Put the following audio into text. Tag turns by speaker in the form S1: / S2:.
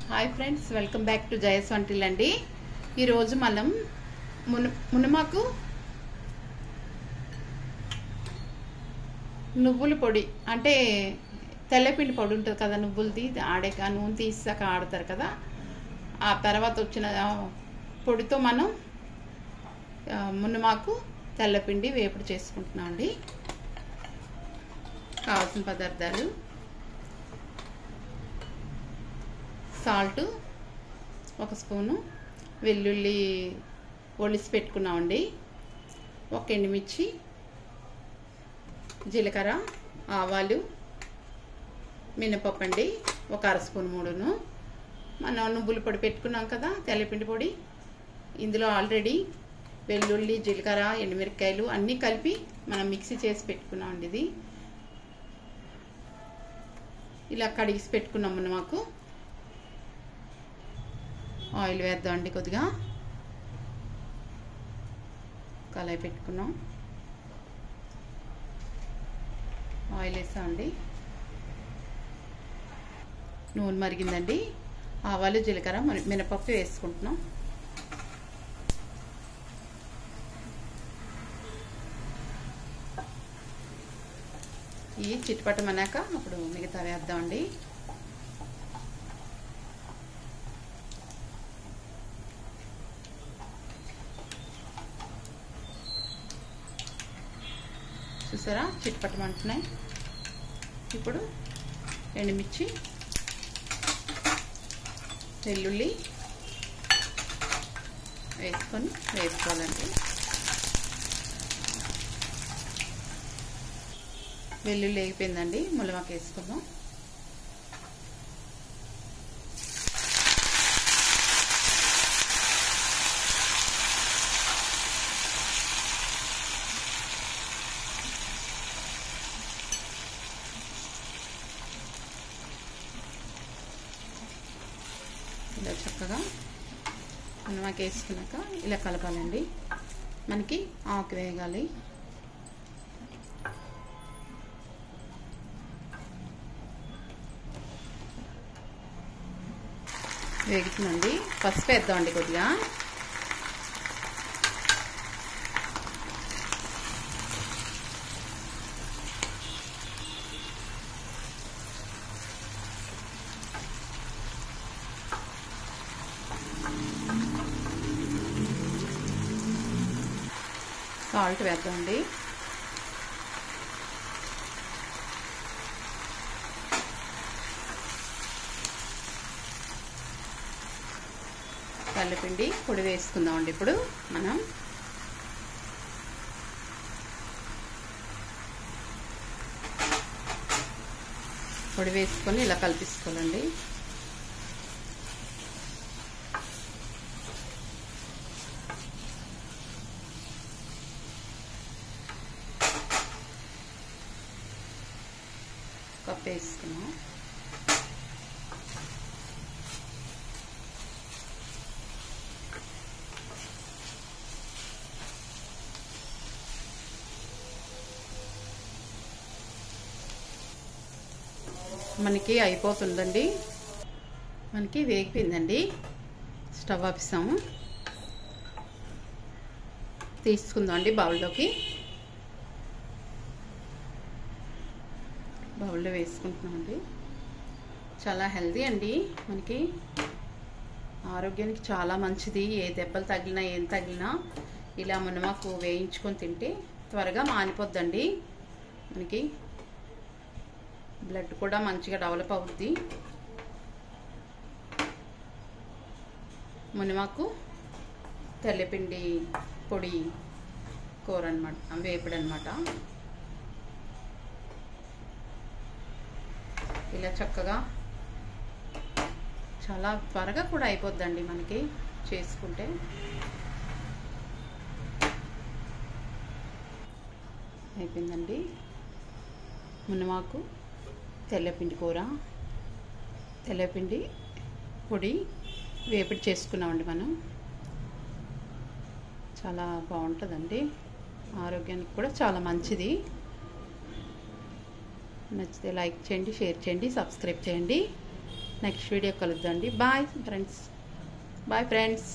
S1: Hi friends, welcome back to Jaya's వంటిల్ అండి. ఈరోజు మనం మునమాకు నువ్వుల పొడి అంటే తెల్లపిండి పొడి ఉంటుంది కదా, నువ్వులది ఆడాక నూనె తీసాక ఆడతారు కదా, ఆ తర్వాత వచ్చిన పొడితో మనం మునమాకు తెల్లపిండి వేపుడు చేసుకుంటున్నాం అండి. కావాల్సిన పదార్థాలు: సాల్ట్ 1 స్పూను, వెల్లుల్లి ఒలిసి పెట్టుకున్నామండి, 1 ఎండుమిర్చి, జీలకర్ర, ఆవాలు, మినపప్పు అండి 1 అర స్పూన్ మూడును. మనం నువ్వుల పొడి పెట్టుకున్నాం కదా, తెల్లపిండి పొడి, ఇందులో ఆల్రెడీ వెల్లుల్లి, జీలకర్ర, ఎండుమిరపకాయలు అన్నీ కలిపి మనం మిక్సీ చేసి పెట్టుకున్నామండి. ఇది ఇలా కడిగిసి పెట్టుకున్నాము. మాకు ఆయిల్ వేద్దామండి. కొద్దిగా కళాయి పెట్టుకున్నాం, ఆయిల్ వేసామండి. నూనె మరిగిందండి, ఆవాలు, జీలకర్ర, మినపప్పు వేసుకుంటున్నాం. ఇవి చిట్టుపట్టమన్నాక అప్పుడు మిగతా వేద్దామండి. చూసారా, చిట్టుపట్టమంటున్నాయి. ఇప్పుడు ఎండుమిర్చి, వెల్లుల్లి వేసుకొని వేసుకోవాలండి. వెల్లుల్లి వేగిపోయిందండి, మునమాకు వేసుకుందాం. ఇలా చక్కగా మునమాకు వేసుకున్నాక ఇలా కలపాలండి. మనకి ఆకు వేగాలి. వేగుతుందండి. పసుపు వేద్దామండి కొద్దిగా. సాల్ట్ వేద్దామండి. తెల్లపిండి పొడి వేసుకుందామండి. ఇప్పుడు మనం పొడి వేసుకొని ఇలా కలిపేసుకోవాలండి. కప్పు వేసుకున్నాం. మనకి అయిపోతుందండి. మనకి వేగిపోయిందండి. స్టవ్ ఆపిస్తాము. తీసుకుందాం అండి బౌల్లోకి. బౌల్లో వేసుకుంటున్నామండి. చాలా హెల్తీ అండి, మనకి ఆరోగ్యానికి చాలా మంచిది. ఏ దెబ్బలు తగిలినా ఏం తగిలినా ఇలా మునమాకు వేయించుకొని తింటే త్వరగా మానిపోద్దండి. మనకి బ్లడ్ కూడా మంచిగా డెవలప్ అవుద్ది. మునమాకు తెల్లపిండి పొడి కూర అనమాట, వేపుడు అనమాట. ఇలా చక్కగా చాలా త్వరగా కూడా అయిపోద్దండి మనకి చేసుకుంటే. అయిపోయిందండి మునమాకు తెల్లపిండి కూర, తెల్లపిండి పొడి వేపుడు చేసుకున్నామండి మనం. చాలా బాగుంటుందండి, ఆరోగ్యానికి కూడా చాలా మంచిది. నచ్చితే లైక్ చేయండి, షేర్ చేయండి, సబ్స్క్రైబ్ చేయండి. నెక్స్ట్ వీడియో కలుద్దాండి. Bye friends. Bye friends.